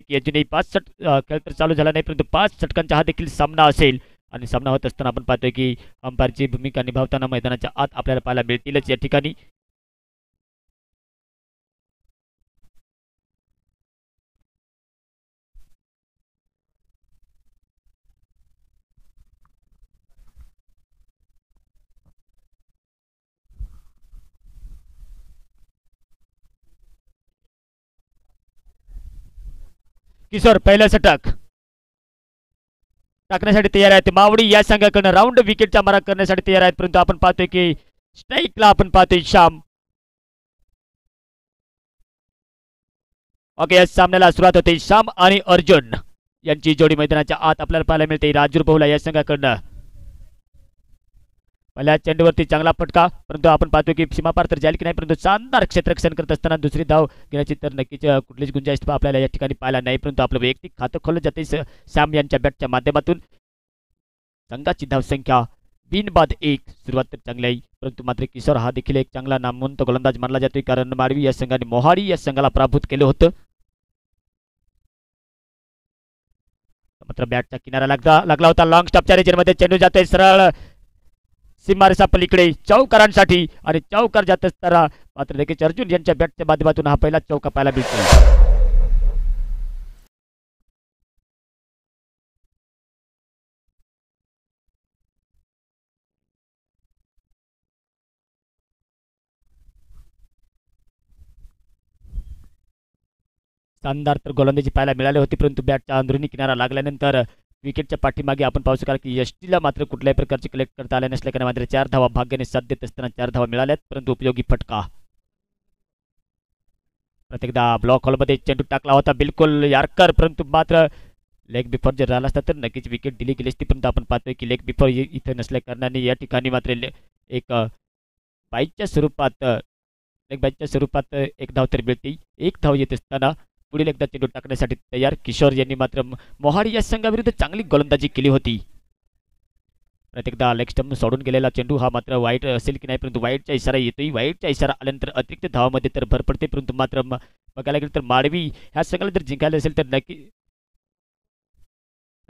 की अजूनही 5 खेळ तर चालू झाला नाही, परंतु 5 षटकांचा हा देखील सामना असेल आणि सामना होत असताना आपण पाहतोय की अंपायरची भूमिका निभावताना मैदानाच्या आत आपल्याला पाहायला मिळतीलच या ठिकाणी. किशोर पहिलं षटक टाकण्यासाठी तयार आहेत. मावडी या संघाकडून राऊंड विकेटचा मारा करण्यासाठी तयार आहेत, परंतु आपण पाहतोय की स्ट्राईकला आपण पाहतोय श्याम. ओके, या सामन्याला सुरुवात होते. श्याम आणि अर्जुन यांची जोडी मैदानाच्या आत आपल्याला पाहायला मिळते. राजूर बहुला या संघाकडनं पहिल्या चेंडूवरती चांगला फटका, परंतु आपण पाहतो की सीमापार तर जाईल की नाही, परंतु शानदार क्षेत्ररक्षण करत असताना दुसरी धाव घेण्याची तर नक्कीच कुठलीच गुंजाईश आपल्याला या ठिकाणी पाहायला नाही, परंतु आपलं वैयक्तिक खातं खोललं जाते श्याम यांच्या बॅटच्या माध्यमातून. संघाची धावसंख्या 2-1. सुरुवात तर चांगली आहे, परंतु मात्र किशोर हा देखील एक चांगला नामवंत गोलंदाज मानला जातोय, कारण माडवी या संघाने मोहाडी या संघाला पराभूत केलं होतं. मात्र बॅटचा किनारा लागला होता. लॉंग स्टॉपच्या रेंजमध्ये चेंडू जातोय सरळ सीमारेषा पलीकडे चौकारांसाठी आणि चौकार जात असताना मात्र देखील अर्जुन यांच्या बॅटच्या माध्यमातून हा पहिला चौका पाहायला मिळतो. शानदार तर गोलंदाजी पाहायला मिळाली होती, परंतु बॅटच्या अंदरुनी किनारा लागल्यानंतर विकेटच्या पाठीमागे आपण पाहू शकाल की यष्टीला मात्र कुठल्याही प्रकारचे कलेक्ट करता आले नसल्याने मात्र 4 धावा भाग्याने साथ देत असताना 4 धावा मिळाल्यात, परंतु उपयोगी फटका. प्रत्येकदा ब्लॉक हॉलमध्ये चेंडू टाकला होता बिलकुल यार्कर, परंतु मात्र लेग बिफोर जर राहिला असता तर नक्कीच विकेट दिली गेली असती, परंतु आपण पाहतोय की लेग बिफोर इथे नसल्या कारणाने या ठिकाणी मात्र एक बाईकच्या स्वरूपात लेग बाईकच्या स्वरूपात एक धाव तर मिळते. एक धाव येत असताना पुढील एकदा चेंडू टाकण्यासाठी तयार किशोर यांनी मात्र मोहाडी या संघाविरुद्ध चांगली गोलंदाजी केली होती. प्रत्येकदा लेग स्टंप सोडून गेलेला चेंडू हा मात्र वाईट असेल की नाही, परंतु वाईटचा इशारा येतोय. वाईटचा इशारा आल्यानंतर अतिरिक्त धावामध्ये तर भर पडते, परंतु मात्र बघायला गेलं तर माडवी ह्या संघाला जर जिंकायला असेल तर नक्की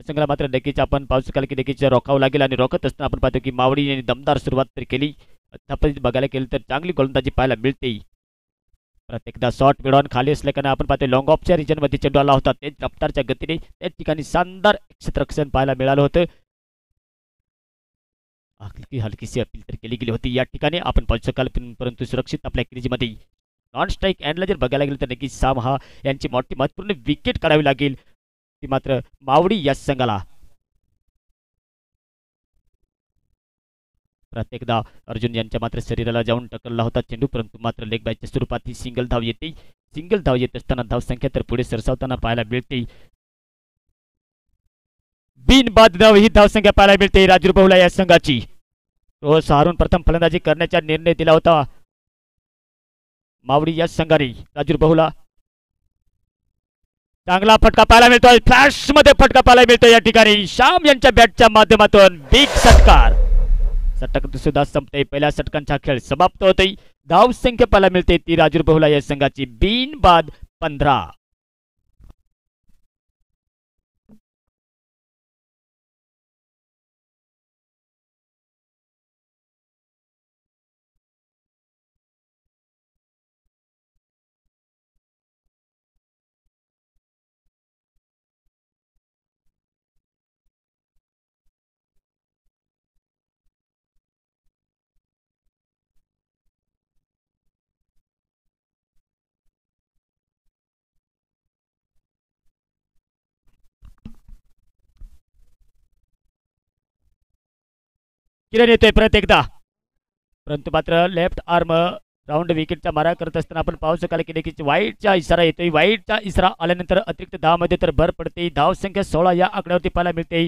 संघाला मात्र नक्कीच आपण पाहू शकाल की नक्कीच रोखावं लागेल, आणि रोखत असताना आपण पाहतो की मावडी यांनी दमदार सुरुवात तर केली. बघायला गेलं तर चांगली गोलंदाजी पाहायला मिळते. प्रत्येकदा शॉट मिळवून खाली असल्याने आपण पाहतो लॉंग ऑफच्या रिजनमध्ये चेंडू आला होता, ते रफ्तारच्या गतीने त्या ठिकाणी शानदार क्षेत्ररक्षण पाहायला मिळालं होतं. हलकीशी अपील तर केली गेली होती या ठिकाणी आपण पाहू शकाल, परंतु सुरक्षित आपल्या क्रीजमध्ये नॉन स्ट्राईक अँडला जर बघायला गेलं तर नक्कीच साम हा यांची मोठी महत्वपूर्ण विकेट काढावी लागेल, ती मात्र मावडी या संघाला. प्रत्येकदा अर्जुन यांच्या मात्र शरीराला जाऊन टकरला होता चेंडू, परंतु मात्र लेग बायच्या स्वरूपात ही सिंगल धाव येते. सिंगल धाव येत असताना धावसंख्या तर पुढे सरसावताना पाहायला मिळते. बिनबाद धाव ही धावसंख्या पाहायला मिळते राजूर बहुला या संघाची. टॉस हारून प्रथम फलंदाजी करण्याचा निर्णय दिला होता मावडी या संघाने. राजूर बहुला चांगला फटका पाहायला मिळतोय, फ्लॅश मध्ये फटका पाहायला मिळतोय या ठिकाणी श्याम यांच्या बॅटच्या माध्यमातून. बिग षटकार, षटक सुद्धा संपते. पहिल्या षटकांचा खेळ समाप्त होतोय. धाव संख्या पाहायला मिळते ती राजूर बहुला या संघाची बिनबाद 15. किरण येतोय परत एकदा, परंतु मात्र लेफ्ट आर्म राऊंड विकेटचा मारा करत असताना आपण पाहू शकाल की देखील वाईटचा इशारा येतोय. वाईटचा इशारा आल्यानंतर अतिरिक्त धावामध्ये तर भर पडते. धाव संख्या 16 या आकड्यावरती पाहायला मिळते.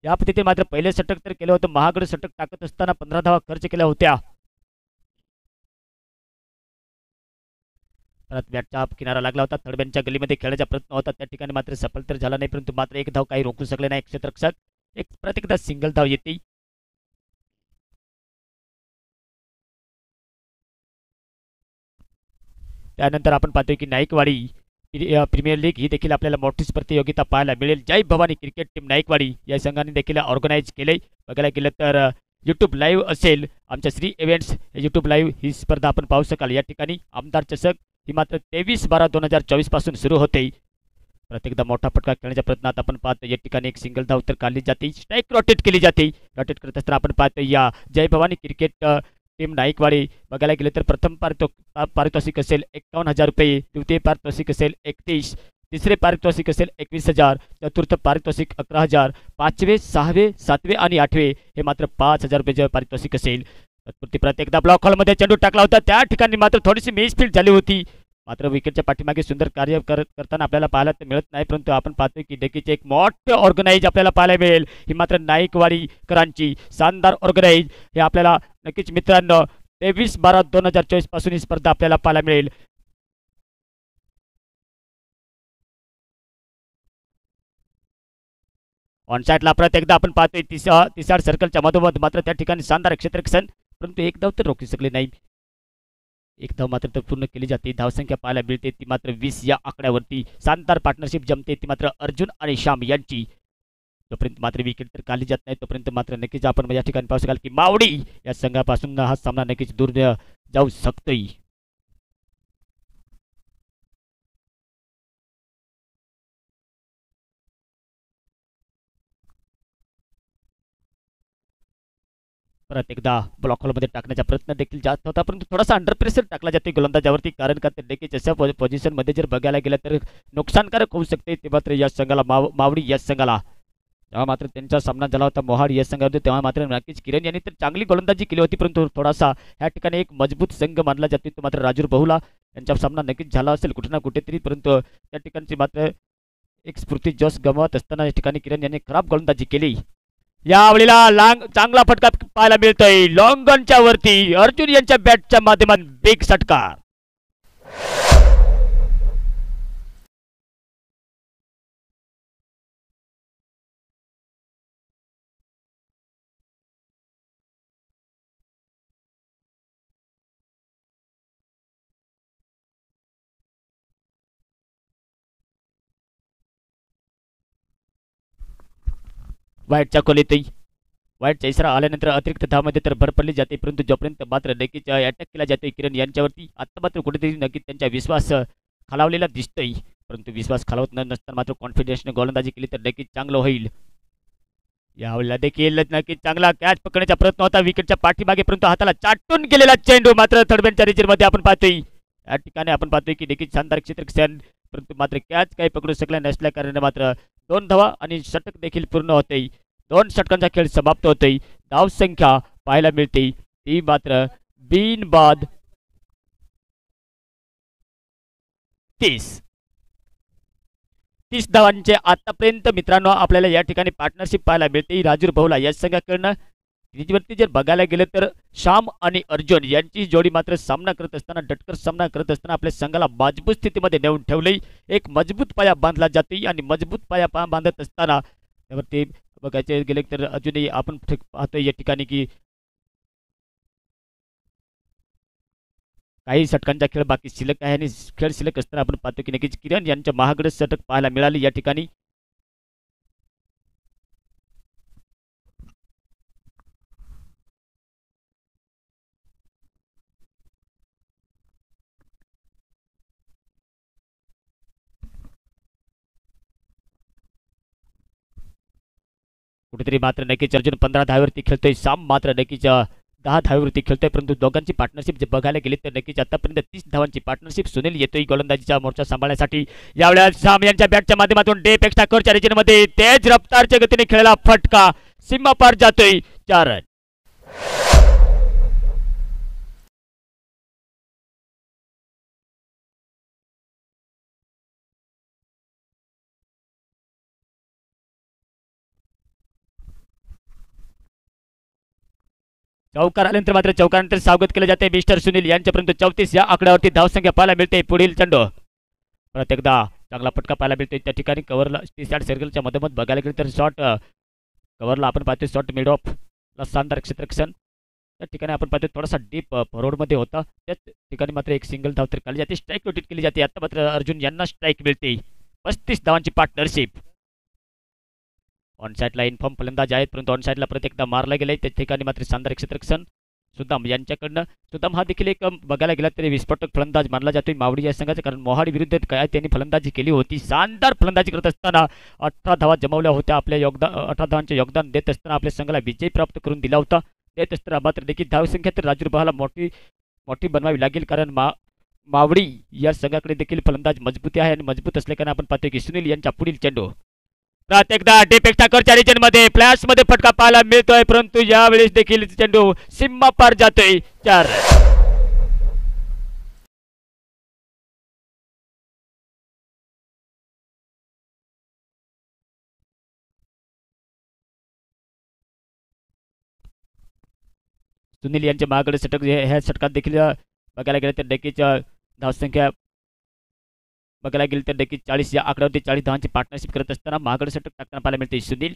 या पद्धतीने मात्र पहिले षटक तर केलं होतं, महागड षटक टाकत असताना 15 धावा खर्च केल्या होत्या. परत बॅटचा किनारा लागला होता, थर्डबॅनच्या गलीमध्ये खेळायचा प्रयत्न होता, त्या ठिकाणी मात्र सफल तर झाला नाही, परंतु मात्र एक धाव काही रोखू शकले नाही क्षेत्ररक्षक. एक प्रत्येकदा सिंगल धाव येते. त्यानंतर आपण पाहतोय की नाईकवाडी प्रीमियर लीग ही देखील आपल्याला मोठीच प्रतियोगिता पाहायला मिळेल. जय भवानी क्रिकेट टीम नाईकवाडी या संघाने देखील ऑर्गनाईज केले. बघायला गेलं तर यूट्यूब लाईव्ह असेल आमच्या श्री इव्हेंट्स यूट्यूब लाईव्ह ही स्पर्धा आपण पाहू शकाल. या ठिकाणी आमदार चषक ही मात्र 23/12/2024 पासून सुरू होते. प्रत्येकदा मोठा फटका खेळण्याच्या प्रयत्नात आपण पाहतो या ठिकाणी एक सिंगल धाव तर काढली जाते. स्ट्राईक रोटेट केली जाते. रोटेट करत असताना आपण पाहतो या जय भवानी क्रिकेट टीम नाईकवाडी बघायला गेले तर प्रथम पारितोषिक असेल 51,000 रुपये, द्वितीय पारितोषिक असेल 31, तिसरे पारितोषिक असेल 21,000, चतुर्थ पारितोषिक 11,000, पाचवे, सहावे, सातवे आणि आठवे हे मात्र 5,000 रुपये पारितोषिक असेल. तत्पुरती प्रत्येकदा ब्लॉक हॉलमध्ये चेंडू टाकला होता. त्या ठिकाणी मात्र थोडीशी मिसफील्ड झाली होती. मात्र विकेटच्या पाठीमागे सुंदर कार्य करताना आपल्याला पाहायला तर मिळत नाही. परंतु आपण पाहतोय की नक्कीच एक मोठे ऑर्गनाईज आपल्याला पाहायला मिळेल. ही मात्र नाईकवाडीकरांची शानदार ऑर्गनाईज हे आपल्याला नक्कीच मित्रांनो 23/12/2024 पासून ही स्पर्धा आपल्याला पाहायला मिळेल. ऑनसाईडला परत एकदा आपण पाहतोय तिसाड सर्कलच्या मधोमध मात्र त्या ठिकाणी शानदार क्षेत्ररक्षण, परंतु एक धाव तर रोखू शकले नाही. एक धाव मात्र तर पूर्ण केली जाते. धावसंख्या पाहायला मिळते ती मात्र 20 या आकड्यावरती. शानदार पार्टनरशिप जमते ती मात्र अर्जुन आणि श्याम यांची. तोपर्यंत मात्र विकेट तर काढली जात नाही. तोपर्यंत मात्र नक्कीच आपण या ठिकाणी पाहू शकाल की मावडी या संघापासून हा सामना नक्कीच दूर जाऊ शकतोय. परत एकदा ब्लॉक हॉलमध्ये टाकण्याचा प्रयत्न देखील जास्त होता, परंतु थोडासा अंडर प्रेशर टाकला जाते गोलंदाजावरती. कारण का ते देखील अशा पोझिशनमध्ये जर बघायला गेलं तर नुकसानकारक होऊ शकते. ते मात्र या संघाला मावडी या संघाला जेव्हा मात्र त्यांचा सामना झाला होता मोहाड या संघामध्ये तेव्हा मात्र नक्कीच किरण यांनी तर चांगली गोलंदाजी केली होती. परंतु थोडासा ह्या ठिकाणी एक मजबूत संघ मानला जातो तो मात्र राजूर बहुला यांचा सामना नक्कीच झाला असेल कुठे ना कुठेतरी. परंतु त्या ठिकाणची मात्र एक स्फूर्ती जोश गमवत असताना या ठिकाणी किरण यांनी खराब गोलंदाजी केली. यावेळेला चांगला फटका पाहायला मिळतोय लॉंगनच्या वरती. अर्जुन यांच्या बॅटच्या माध्यमातून बिग षटकार. वाईटच्या खोलीतही वाईटचा इशारा आल्यानंतर अतिरिक्त धावमध्ये तर भर पडली जाते. परंतु जोपर्यंत मात्र नक्कीच अटॅक केला जाते किरण यांच्यावरती आता मात्र कुठेतरी नक्कीच त्यांचा विश्वास खालावलेला दिसतोय. परंतु विश्वास खालावत नसताना मात्र कॉन्फिडन्सने गोलंदाजी केली तर नक्कीच चांगलं होईल. यावेळेला देखील नक्कीच चांगला कॅच पकडण्याचा प्रयत्न होता विकेटच्या पाठीमागे, परंतु हाताला चाटून गेलेला चेंडू मात्र थर्डमॅनच्या रिजरमध्ये आपण पाहतोय. या ठिकाणी आपण पाहतोय की नक्कीच शानदार क्षेत्ररक्षण, परंतु मात्र कॅच काही पकडू शकला नसल्या कारणाने मात्र 2 धावा आणि षटक देखील पूर्ण होते. 2 षटकांचा खेळ समाप्त होतोय. धावसंख्या पाहायला मिळते ती मात्र बिनबाद 30 धावांचे आतापर्यंत मित्रांनो आपल्याला या ठिकाणी पार्टनरशिप पाहायला मिळते राजूर बहुला या संघाकडनं. त्याच्यावरती जर बघायला गेलं तर श्याम आणि अर्जुन यांची जोडी मात्र सामना करत असताना डटकर सामना करत असताना आपल्या संघाला मजबूत स्थितीमध्ये नेऊन ठेवले. एक मजबूत पाया बांधला जाते आणि मजबूत पाया बांधत असताना त्यावरती बघायचे गेले तर अजूनही आपण पाहतोय या ठिकाणी की काही षटकांचा खेळ बाकी शिल्लक आहे आणि खेळ शिल्लक असताना आपण पाहतो की नक्कीच किरण यांच्या महागड षटक पाहायला मिळाले. या ठिकाणी कुठेतरी मात्र नक्कीच अर्जुन 15 धावेवरती खेळतोय. साम मात्र नक्कीच 10 धावेवरती खेळतोय. परंतु दोघांची पार्टनरशिप जे बघायला गेली तर नक्कीच आतापर्यंत 30 धावांची पार्टनरशिप सुनील येतोय गोलंदाजीचा मोर्चा सांभाळण्यासाठी. यावेळेला साम यांच्या बॅटच्या माध्यमातून डे पेक्षा करच्या रिजनमध्ये तेज रफ्तारच्या गतीने खेळला फटका सीमा पार जातोय. 4 रन. चौकार आल्यानंतर मात्र चौकारानंतर स्वागत केले जाते मिस्टर सुनील यांच्या. परंतु 34 या आकड्यावरती धावसंख्या पाहायला मिळते. पुढील चेंडू परत एकदा चांगला फटका पाहायला मिळतोय त्या ठिकाणी कव्हरला टी-शर्ट सर्कलच्या मधोमध बघायला गेलं तर शॉट कव्हरला आपण पाहतोय शॉट मिड ऑफ ला शानदार क्षेत्ररक्षण. त्या ठिकाणी आपण पाहतो थोडासा डीप फॉरवर्डमध्ये होता. त्याच ठिकाणी मात्र एक सिंगल धाव तर काढली जाते, स्ट्राईक रोटेट केली जाते. आता मात्र अर्जुन यांना स्ट्राईक मिळते. 35 धावांची पार्टनरशिप. ऑन साईडला इन्फॉर्म फलंदाज आहेत, परंतु ऑन साईडला परत एकदा मारला गेलाय. त्या ठिकाणी मात्र शानदार क्षेत्ररक्षण सुदाम यांच्याकडनं. सुदाम हा देखील एक बघायला गेला तरी विस्फोटक फलंदाज मानला जातोय मावडी या संघाचा, कारण मोहाडी विरुद्ध काय त्यांनी फलंदाजी केली होती. शानदार फलंदाजी करत असताना 18 धावा जमवल्या होत्या. आपल्या 18 धावांचे योगदान देत असताना आपल्या संघाला विजय प्राप्त करून दिला होता. देत असताना मात्र देखील धावसंख्या तर राजूर बहाला मोठी बनवावी लागेल, कारण मावडी या संघाकडे देखील फलंदाज मजबूती आहे आणि मजबूत असल्याने आपण पाहतोय की सुनील यांच्या पुढील चेंडू प्रत्येकदा डीपेक्षा करच्या रिजन मध्ये फ्लॅश मध्ये फटका पाहायला मिळतोय, परंतु यावेळेस देखील चेंडू सीमा पार जातोय. 4 सुनील यांच्या मागडे षटक ह्या षटकात देखील बघायला गेलं तर नक्कीच धावसंख्या बघायला गेलं तर नक्कीच 40 या आकड्यावरती 40 धावांची पार्टनरशिप करत असताना महागड षटक टाकताना पाहायला मिळते सुनील.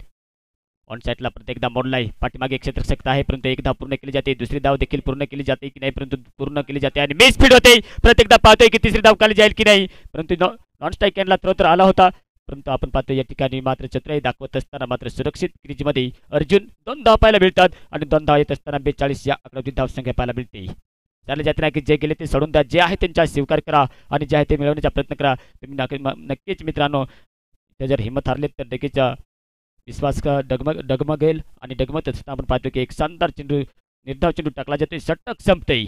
ऑन साईडला प्रत्येकदा मोडलाय, पाठीमागे एक क्षेत्ररक्षक आहे, परंतु एक धाव पूर्ण केली जाते. दुसरी धाव देखील पूर्ण केली जाते की नाही, परंतु पूर्ण केली जाते आणि मिस फीड होते. प्रत्येकदा पाहतोय की तिसरी धाव खाली जाईल की नाही, परंतु नॉन स्ट्राईक कॅनला थ्रो तर आला होता, परंतु आपण पाहतो या ठिकाणी मात्र चतुराई दाखवत असताना मात्र सुरक्षित क्रीजमध्ये अर्जुन 2 धाव पाहायला मिळतात आणि 2 धाव येत असताना 42 या आकड्यावरती धावसंख्या पाहायला मिळते. त्याला जाते ना की जे गेले ते सोडून द्या, जे आहे त्यांचा स्वीकार करा आणि जे आहे ते मिळवण्याचा प्रयत्न करा. तुम्ही नक्कीच मित्रांनो ते जर हिंमत हारलेत तर नक्कीच विश्वास डगमगेल आणि डगमत असताना आपण पाहतो की एक शानदार चेंडू निर्धाव चेंडू टाकला जातोय. षटक संपते.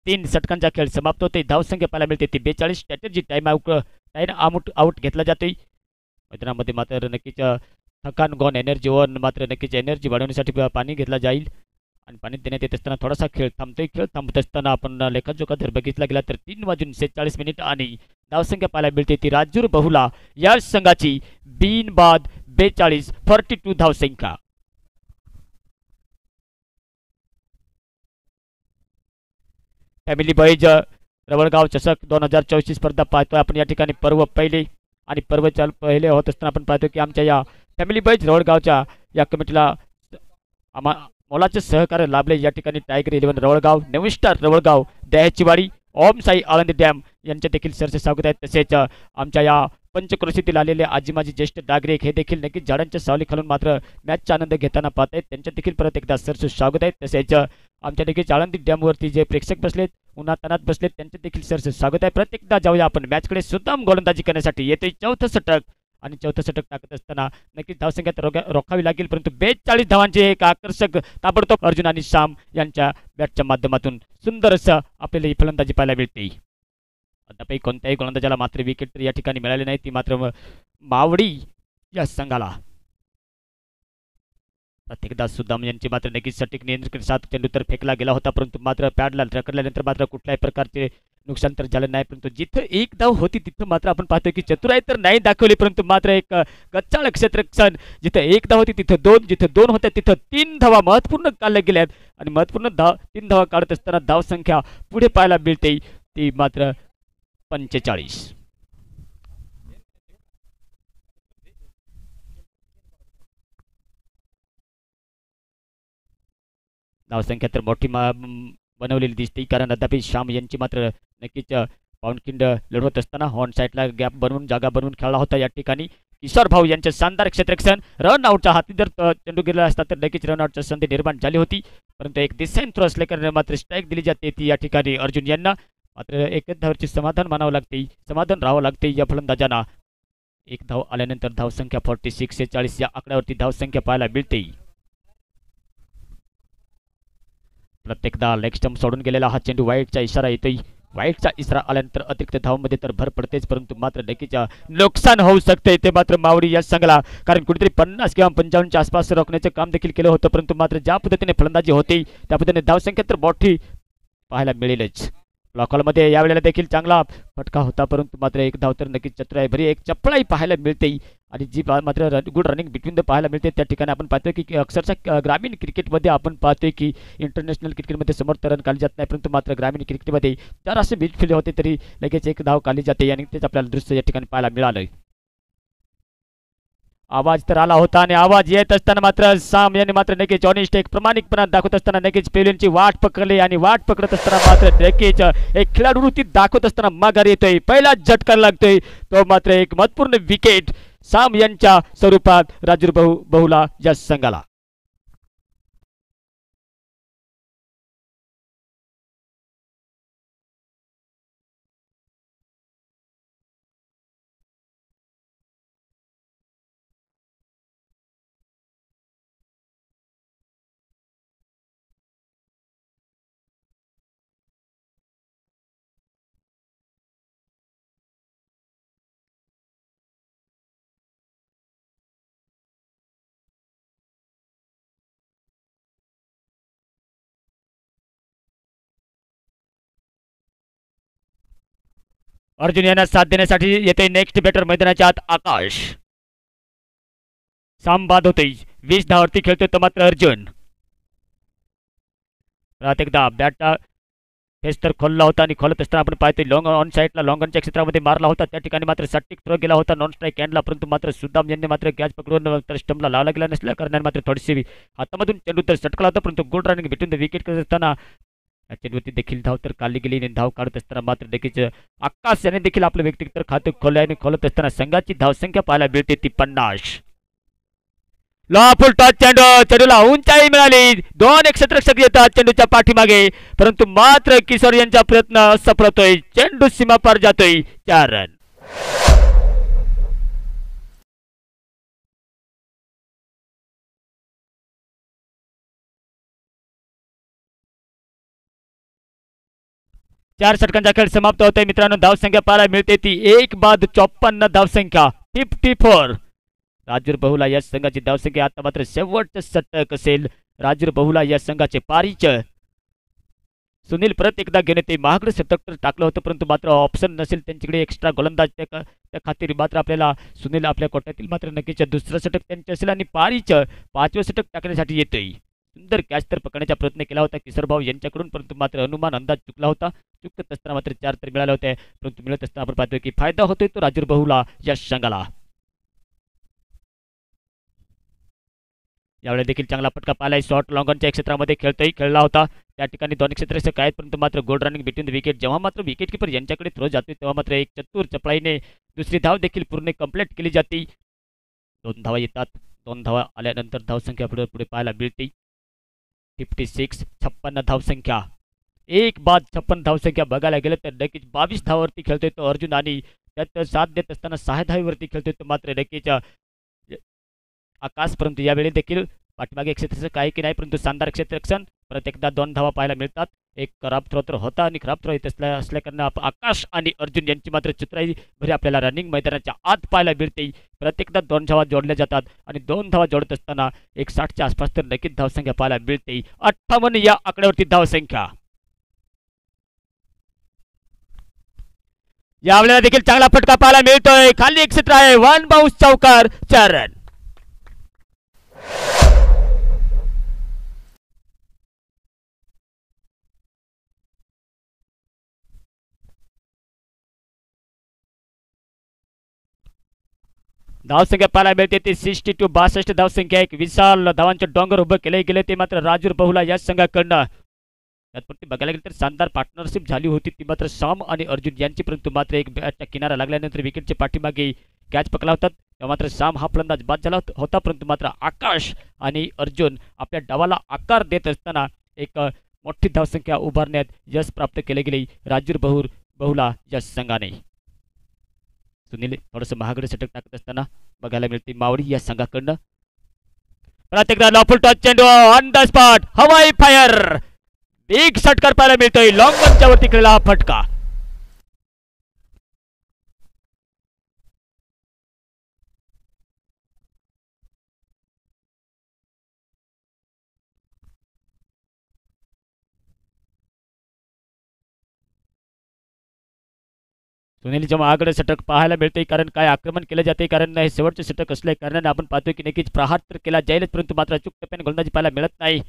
3 षटकांचा खेळ समाप्त होते. धावसंख्या पाहायला मिळते ती 42. स्ट्रॅटेजी टाइम आउट घेतला जातोय. मैदानामध्ये मात्र नक्कीच थकान गॉन एनर्जी वन मात्र नक्कीच एनर्जी वाढवण्यासाठी पाणी घेतला जाईल आणि पाणी देण्यात येत असताना थोडासा खेळ थांबतोय. खेळ थांबत असताना आपण लेखाजोखा जर बघितला गेला तर 3:46 आणि धावसंख्या पाहायला मिळते ती राजूर बहुला या संघाची बिनबाद 42 42 धावसंख्या. फॅमिली बॉईज रवळगाव चषक 2024 स्पर्धा पाहतोय आपण या ठिकाणी. पर्व पहिले आणि पर्व पहिले होत असताना आपण पाहतो की आमच्या या फॅमिली बॉईज रवळगावच्या या कमिटीला मोलाचे सहकार्य लाभले. या ठिकाणी टायगर 11 रवळगाव, नवीन स्टार रवळगाव, दह्याचीवाडी, ओम साई आळंदी डॅम यांचे देखील सरसे स्वागत आहेत. तसेच आमच्या या पंचक्रोशीतील आलेले आजी माजी ज्येष्ठ नागरिक हे देखील नक्कीच झाडांच्या सावली खालून मात्र मॅचचा आनंद घेताना पाहत आहेत, त्यांच्या देखील परत एकदा सरसे स्वागत आहेत. तसेच आमच्या देखील आळंदी डॅमवरती जे प्रेक्षक बसलेत उन्हात तानात बसलेत त्यांचे देखील सरसे स्वागत आहे. प्रत्येकदा जाऊया आपण मॅचकडे सुद्दाम गोलंदाजी करण्यासाठी. येते 4थं षटक आणि 4थं षटक टाकत असताना नक्कीच धावसंख्या रोखावी लागेल, परंतु 42 धावांचे एक आकर्षक ताबडतोब अर्जुन आणि श्याम यांच्या बॅटच्या माध्यमातून सुंदर असं आपल्याला ही फलंदाजी पाहायला मिळते. अद्यापही कोणत्याही गोलंदाजाला मात्र विकेट तर या ठिकाणी मिळाली नाही, ती मात्र मावडी या संघाला. प्रत्येकदा सुद्दाम यांची मात्र नक्कीच सटीक नियंत्रण 7 चेंडू तर फेकला गेला होता, परंतु मात्र पॅडला रखडल्यानंतर मात्र कुठल्याही प्रकारचे नुकसान तर झालं नाही. परंतु जिथं एक धाव होती तिथं मात्र आपण पाहतोय की चतुराई तर नाही दाखवली, परंतु मात्र एक गच्चाळ क्षेत्ररक्षण. जिथं एक धाव होती तिथं 2, जिथं 2 होत्या तिथं 3 धावा महत्त्वपूर्ण काढल्या गेल्यात आणि महत्त्वपूर्ण 3 धावा काढत असताना धावसंख्या पुढे पाहायला मिळते ती मात्र 45. धावसंख्या तर मोठी बनवलेली दिसते, कारण अद्याप श्याम यांची मात्र नक्कीच पाऊंडकिंड लढवत असताना हॉर्न साईडला गॅप बनवून जागा बनवून खेळला होता. या ठिकाणी किशोर भाऊ यांचे शानदार क्षेत्ररक्षण. रन आउटच्या हाती जर चेंडू गेला असता तर नक्कीच रन आउटची संधी निर्माण झाली होती, परंतु एक डिसाईन थ्रो असल्याकारणे मात्र स्ट्राईक दिली जाते ती या ठिकाणी अर्जुन यांना. मात्र एकच धावची समाधान मानावं लागते, समाधान राहावं लागते या फलंदाजांना. एक धाव आल्यानंतर धावसंख्या 46 40 या आकड्यावरती धावसंख्या पाहायला मिळते. प्रत्येकदा लेग स्टंप सोडून गेलेला हा चेंडू वाईटचा इशारा येतोय. वाईटचा इशारा आल्यानंतर अतिरिक्त धावमध्ये तर भर पडतेच, परंतु मात्र नक्कीच नुकसान होऊ शकते ते मात्र मावडी या संघाला, कारण कुठेतरी 50 किंवा 55च्या आसपास रोखण्याचे काम देखील केलं होतं, परंतु मात्र ज्या पद्धतीने फलंदाजी होती त्या पद्धतीने धावसंख्या तर मोठी पाहायला मिळेलच. ब्लॉकॉलमध्ये यावेळेला देखील चांगला फटका होता, परंतु मात्र एक धाव तर नक्कीच चतुराई भरी एक चपळाई पाहायला मिळते आणि जी मात्र गुड रनिंग बिटवीन द पाहायला मिळते. त्या ठिकाणी आपण पाहतोय की अक्षरशः ग्रामीण क्रिकेटमध्ये आपण पाहतोय की इंटरनॅशनल क्रिकेटमध्ये समर्थ रन काढली जात नाही, परंतु मात्र ग्रामीण क्रिकेटमध्ये जर असे मिडफील्ड होते तरी लगेच एक धाव काढली जाते आणि तेच आपल्याला दृश्य या ठिकाणी पाहायला मिळालं. आवाज तर आला होता आणि आवाज येत असताना मात्र साम यांनी मात्र नक्कीच ऑनेस्ट एक प्रामाणिकपणा दाखवत असताना नक्कीच पेलियनची वाट पकडली आणि वाट पकडत असताना मात्र नक्कीच एक खेळाडू वृत्ती दाखवत असताना माघार येतोय. पहिला झटका लागतोय तो मात्र एक महत्वपूर्ण विकेट साम यांच्या स्वरूपात राजूर बहुला या संघाला. अर्जुन यांना साथ देण्यासाठी येते नेक्स्ट बॅटर मैदानाच्या आत आकाश. साम बाद होते 20 धावावरती खेळतोय तो मात्र अर्जुन. परत एकदा बॅट फेस तर खोलला होता आणि खोलत असताना आपण पाहतोय लॉंग ऑन साईडला लॉंगनच्या क्षेत्रामध्ये मारला होता. त्या ठिकाणी मात्र सट्टिक थ्रो गेला होता नॉन स्ट्राईक हँडला, परंतु मात्र सुदाम यांनी मात्र कॅच पकडून तर स्टंपला लावला गेला नसल्या कारणाने मात्र थोडीशी हातामधून चेंडू तर सटकला होता, परंतु गुड रनिंग भेटून द विकेट करत असताना चेंडूवरती देखील धाव तर काढली गेली आणि धाव काढत असताना मात्र देखील आकाश याने देखील आपलं व्यक्तिगत खातं खोललं आणि खोलत असताना संघाची धावसंख्या पाहायला मिळते ती 50. लॉफुल टॉस चेंडू, चेंडूला उंचाई मिळाली. 2 क्षेत्ररक्षक येतात चेंडूच्या पाठीमागे, परंतु मात्र किशोर यांचा प्रयत्न असफल होतोय. चेंडू सीमा पार जातोय. 4 रन. चार षटकांचा खेळ समाप्त होतोय मित्रांनो. धावसंख्या पाहायला मिळते ती 1 बाद 54 धावसंख्या 54. राजूर बहुला या संघाची धावसंख्या आता मात्र शेवटचं षटक असेल राजूर बहुला या संघाचे पारीच. सुनील परत एकदा घेणे ते महागडे षटक तर टाकलं होतं, परंतु मात्र ऑप्शन नसेल त्यांच्याकडे एक्स्ट्रा गोलंदाज त्या खातीर मात्र आपल्याला सुनील आपल्या कोट्यातील मात्र नक्कीच दुसरं षटक त्यांचे असेल आणि पारीच 5वं षटक टाकण्यासाठी येतोय. सुंदर कॅच तर पकडण्याचा प्रयत्न केला होता किशोर भाऊ यांच्याकडून, परंतु मात्र अनुमान अंदाज चुकला होता. चुकत असताना मात्र 4 तर मिळाले होते, परंतु मिळत असताना आपण पाहतोय की फायदा होतोय तो राजूर बहुला या संघाला. यावेळी देखील चांगला फटका पाहिलाय. शॉर्ट लॉंगनच्या क्षेत्रामध्ये खेळला होता. त्या ठिकाणी 2 क्षेत्ररक्षक आहेत, परंतु मात्र gold running between the wicket. जेव्हा मात्र विकेट किपर यांच्याकडे थ्रो जातोय तेव्हा मात्र एक चतुर चपळाईने दुसरी धाव देखील पूर्ण कंप्लीट केली जाते. 2 धावा येतात. 2 धावा आल्यानंतर धावसंख्या पुढे पाहायला मिळते 56 56 धावसंख्या. 1 बाद 56 धावसंख्या बघायला गेलं तर नक्कीच 22 धावावरती खेळतोय तो अर्जुन आणि त्यात साथ देत असताना 6 धावीवरती खेळतोय तो मात्र नक्कीच आकाश. परंतु यावेळी देखील पाठीमागे क्षेत्ररक्षक आहे की नाही, परंतु शानदार क्षेत्ररक्षण. परत एकदा 2 धावा पाहायला मिळतात. एक खराब थ्रो तर होता आणि खराब थ्रो येत असल्याकारणे आकाश आणि अर्जुन यांची मात्र चित्राई भरी आपल्याला रनिंग मैदानाच्या आत पाहायला मिळते. परत एकदा 2 धावा जोडल्या जातात आणि 2 धावा जोडत असताना 60च्या आसपास तर नक्कीच धावसंख्या पाहायला मिळते. 58 या आकड्यावरती धावसंख्या. यावेळेला देखील चांगला फटका पाहायला मिळतोय. खाली एक क्षेत्र आहे. 1 बाउन्स चौकार 4 रन. धावसंख्या पाहायला मिळते ती 62 62 धावसंख्या. एक विशाल धावांचे डोंगर उभं केले गेले ते मात्र राजूर बहुला या संघाकडनं. त्यात बघायला गेलं तर शानदार पार्टनरशिप झाली होती ती मात्र साम आणि अर्जुन यांची, परंतु मात्र एक बॅटच्या किनारा लागल्यानंतर विकेटच्या पाठीमागे कॅच पकडला होता तेव्हा मात्र साम हा फलंदाज बाद झाला होता, परंतु मात्र आकाश आणि अर्जुन आपल्या डावाला आकार देत असताना एक मोठी धावसंख्या उभारण्यात यश प्राप्त केले गेले राजूर बहुला या संघाने. सुनील थोडंसं महागडे षटक टाकत असताना बघायला मिळते मावळी या संघाकडनं. परत एकदा लॉफुल टॉस चेंडू ऑन द स्पॉट हवाई फायर. बिग षटकार पाहायला मिळतोय. लॉंग रनच्या वरती खेळला हा फटका. सुनीलच्या महागडे षटक पाहायला मिळते, कारण काय आक्रमण केले जाते, कारण हे शेवटचे षटक असल्या कारणाने आपण पाहतोय की नक्कीच प्रहार तर केला जाईलच, परंतु मात्र अचूक टप्प्याने गोलंदाजी पाहायला मिळत नाही.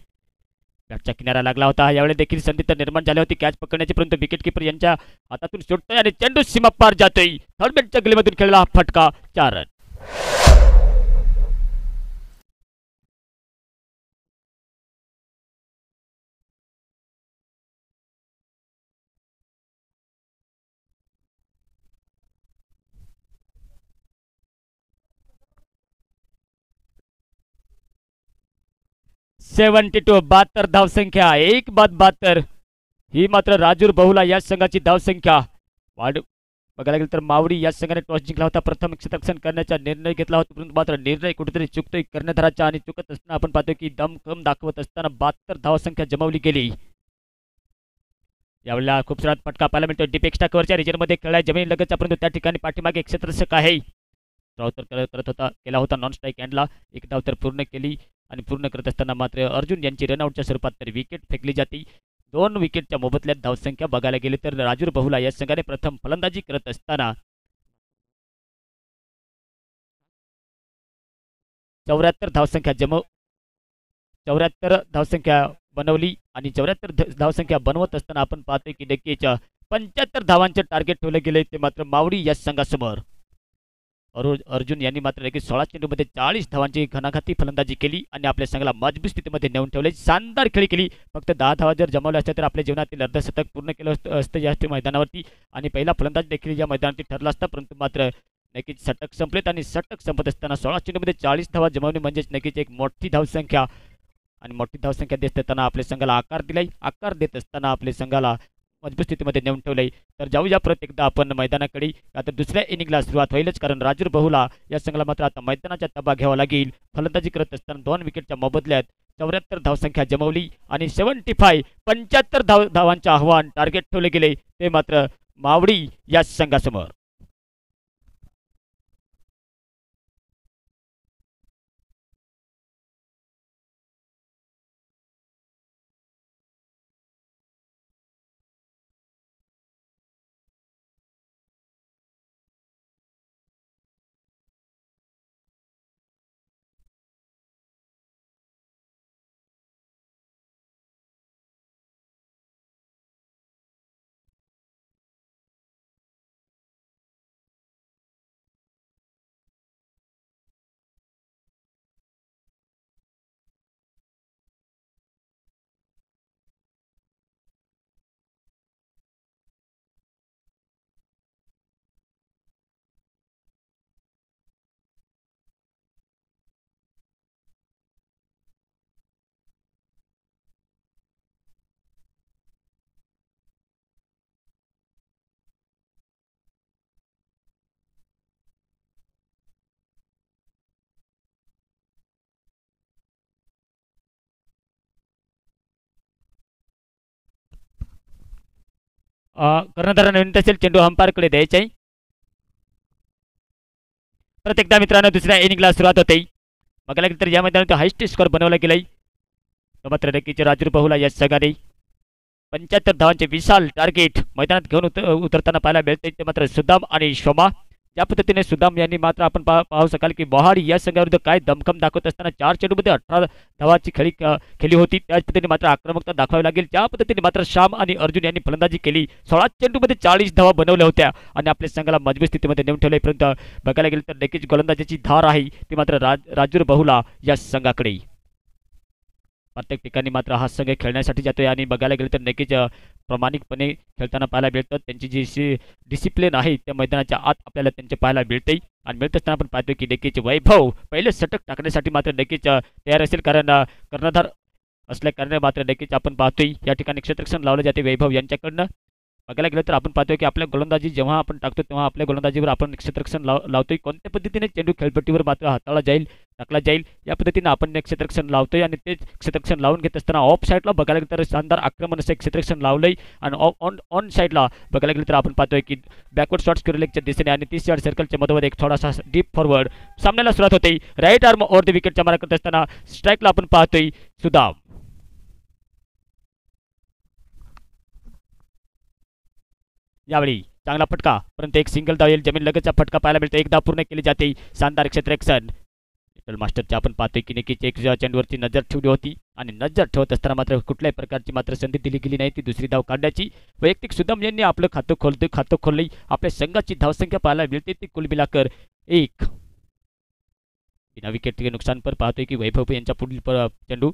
बॅटच्या किनारा लागला होता. यावेळी देखील संधी तर निर्माण झाली होती कॅच पकडण्याची, परंतु विकेट किपर यांच्या हातातून सुटतोय आणि चेंडू सीमा पार जातोय. थर्ड बॅटच्या गलीमधून खेळला हा फटका 4 रन. 72 72 धावसंख्या, एक बाद 72 ही मात्र राजूर बहुला या संघाची धावसंख्या वाढ बघायला गेलं तर मावडी या संघाने टॉस जिंकला होता, प्रथम क्षेत्ररक्षण करण्याचा निर्णय घेतला होता, परंतु मात्र निर्णय कुठेतरी चुकतोय कर्णधाराचा आणि चुकत असताना आपण पाहतो की दमखम दाखवत असताना 72 धावसंख्या जमवली गेली। यावेळेला खूप सारा फटका पाहायला मिळतो, डीप एक्स्ट्रा कव्हरच्या रिजनमध्ये खेळाय जमीन लगतचा, परंतु त्या ठिकाणी पाठीमागे एक क्षेत्ररक्षक आहे, ड्रॉ तर करत होता, केला होता नॉन स्ट्राईक हँडला, एक धाव तर पूर्ण केली आणि पूर्ण करत असताना मात्र अर्जुन यांची रनआउटच्या स्वरूपात तर विकेट फेकली जाते। 2 विकेटच्या मोबदल्यात धावसंख्या बघायला गेली तर राजूर बहुला या संघाने प्रथम फलंदाजी करत असताना 74 धावसंख्या 74 धावसंख्या बनवली आणि 74 धावसंख्या बनवत असताना आपण पाहतोय की नक्कीच 75 धावांचे टार्गेट ठेवले गेले, ते मात्र मावडी या संघासमोर। अर्जुन यांनी मात्र नक्कीच 16 चेंडूमध्ये 40 धावांची घणाघाती फलंदाजी केली आणि आपल्या संघाला मजबूत स्थितीमध्ये नेऊन ठेवले, शानदार खेळी केली। फक्त 10 धावा जर जमवल्या असत्या तर आपल्या जीवनातील अर्धशतक पूर्ण केलं असतं या मैदानावरती आणि पहिला फलंदाज देखील या मैदानावरती ठरला असता, परंतु मात्र नक्कीच षटक संपलेत आणि षटक संपत असताना 16 चेंडूमध्ये 40 धावा जमवणे म्हणजेच नक्कीच एक मोठी धावसंख्या आणि मोठी धावसंख्या देत असताना आपल्या संघाला आकार दिलाय, आकार देत असताना आपल्या संघाला मजबूत स्थितीमध्ये नेऊन ठेवलंय। तर जाऊया परत एकदा आपण मैदानाकडे, आता दुसऱ्या इनिंगला सुरुवात होईलच, कारण राजूर बहुला या संघाला मात्र आता मैदानाचा ताबा घ्यावा लागेल। फलंदाजी करत असताना 2 विकेटच्या मोबदल्यात 74 धावसंख्या जमवली आणि 75 धावांचे आव्हान टार्गेट ठेवले गेले, ते मात्र मावडी या संघासमोर। कर्णधाराने विनंती असेल चेंडू अंपायरकडे द्यायचा आहे। परत एकदा मित्रांनो दुसऱ्या इनिंगला सुरुवात होते, बघायला गेलं तर या मैदानात हायस्ट स्कोअर बनवला गेलाय, मात्र नक्कीच राजूर बहुला या संघाने 75 धावांचे विशाल टार्गेट मैदानात घेऊन उतरताना पाहायला मिळते, ते मात्र सुदाम आणि शोमा। ज्या पद्धतीने सुदाम यांनी मात्र आपण पाहू शकाल की बहाड या संघाविरुद्ध काय दमखम दाखवत असताना 4 चेंडूमध्ये 18 धावाची खेळी होती, त्याच पद्धतीने मात्र आक्रमकता दाखवावी लागेल। ज्या पद्धतीने मात्र श्याम आणि अर्जुन यांनी फलंदाजी केली, 16 चेंडूमध्ये 40 धावा बनवल्या होत्या आणि आपल्या संघाला मजबूत स्थितीमध्ये नेऊन ठेवले, परंतु बघायला गेलं तर नक्कीच गोलंदाजीची धार आहे ती मात्र राजूर बहुला या संघाकडे। प्रत्येक ठिकाणी मात्र हा संघ खेळण्यासाठी जातोय आणि बघायला गेलं तर नक्कीच प्रामाणिकपणे खेळताना पाहायला मिळतं, त्यांची जी डिसिप्लिन आहे त्या मैदानाच्या आत आपल्याला त्यांचे पाहायला मिळते आणि मिळत असताना आपण पाहतोय की नक्कीच वैभव पहिले षटक टाकण्यासाठी मात्र नक्कीच तयार असेल, कारण कर्णधार असल्या कारणाने मात्र नक्कीच आपण पाहतोय या ठिकाणी क्षेत्ररक्षण लावले जाते वैभव यांच्याकडनं। बघायला गेलं तर आपण पाहतोय की आपल्या गोलंदाजी जेव्हा आपण टाकतो तेव्हा आपल्या गोलंदाजीवर आपण क्षेत्ररक्षण लावतोय, कोणत्या पद्धतीने चेंडू खेळपट्टीवर मात्र हाताळला जाईल, टाकला जाईल या पद्धतीने आपण क्षेत्ररक्षण लावतोय आणि ते क्षेत्ररक्षण लावून घेत असताना ऑफ साईडला बघायला गेलं तर शानदार आक्रमण असं क्षेत्ररक्षण लावलंय आणि ऑन साईडला बघायला गेलं तर आपण पाहतोय की बॅकवर्ड शॉट स्क्वेअर दिशेने आणि 30 यार्ड सर्कलच्या मधोमध एक थोडासा डीप फॉरवर्ड सामन्याला सुरुवात होते। राईट आर्म ओव्हर द विकेटच्या मारा करत असताना स्ट्राईकला आपण पाहतोय सुदाम। यावेळी चांगला फटका, परंतु एक सिंगल धाव येईल, जमीन लगतचा फटका पाहायला मिळतो, एक धाव पूर्ण केली जाते, शानदार क्षेत्ररक्षण। लिटल मास्टरच्या आपण पाहतोय की नक्कीच एक चेंडूवरती नजर ठेवली होती आणि नजर ठेवत असताना मात्र कुठल्याही प्रकारची मात्र संधी दिली गेली नाही ती दुसरी धाव काढण्याची। वैयक्तिक सुदाम यांनी आपलं खातं खोललंय, आपल्या संघाची धावसंख्या पाहायला मिळते ती कुल मिलाकर 1। बिना विकेट के नुकसान पर पाहतोय की वैभव यांच्या पुढील चेंडू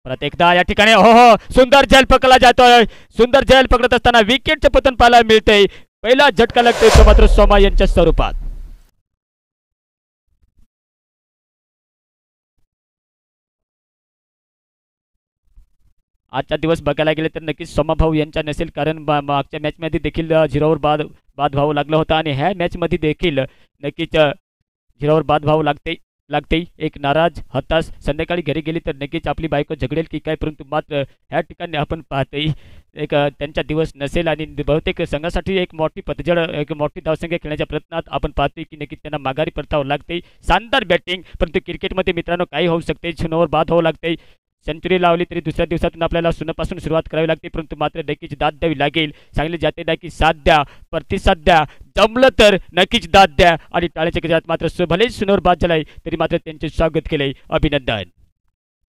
परत एकदा या ठिकाणी हो सुंदर झेल पकडला जातोय, सुंदर झेल पकडत असताना विकेटचे पतन पाहायला मिळते, पहिला झटका लागतोय तो मात्र सोमा यांच्या स्वरूपात। आजचा दिवस बघायला गेले तर नक्कीच सोमाभाऊ यांचा नसेल, कारण मागच्या मॅचमध्ये देखील 0वर बाद बाद व्हावं लागलं होतं आणि ह्या मॅचमध्ये देखील नक्कीच 0वर बाद व्हावं लागते. एक नाराज हताश संध्याकाळी घरी गेली तर नक्कीच आपली बायको झगडेल की काय, परंतु मात्र ह्या ठिकाणी आपण पाहतोय एक त्यांचा दिवस नसेल आणि बहुतेक संघासाठी एक मोठी पतझड, एक मोठी धावसंख्या खेळण्याच्या प्रयत्नात आपण पाहतोय की नक्कीच त्यांना माघारी परतावं लागते. शानदार बॅटिंग, परंतु क्रिकेटमध्ये मित्रांनो काही होऊ शकते. 0वर बाद होऊ लागते. सेंचुरी लावली तरी दुसऱ्या दिवसातून आपल्याला शून्यापासून सुरुवात करावी लागते, परंतु मात्र नक्कीच दाद द्यावी लागेल. सांगले जाते ना की साथ द्या, प्रतिसाद द्या, जमलं तर नक्कीच दाद द्या आणि टाळ्याच्या गजरात मात्र भले 0वर बाद झालाय तरी मात्र त्यांचे स्वागत केलंय. अभिनंदन.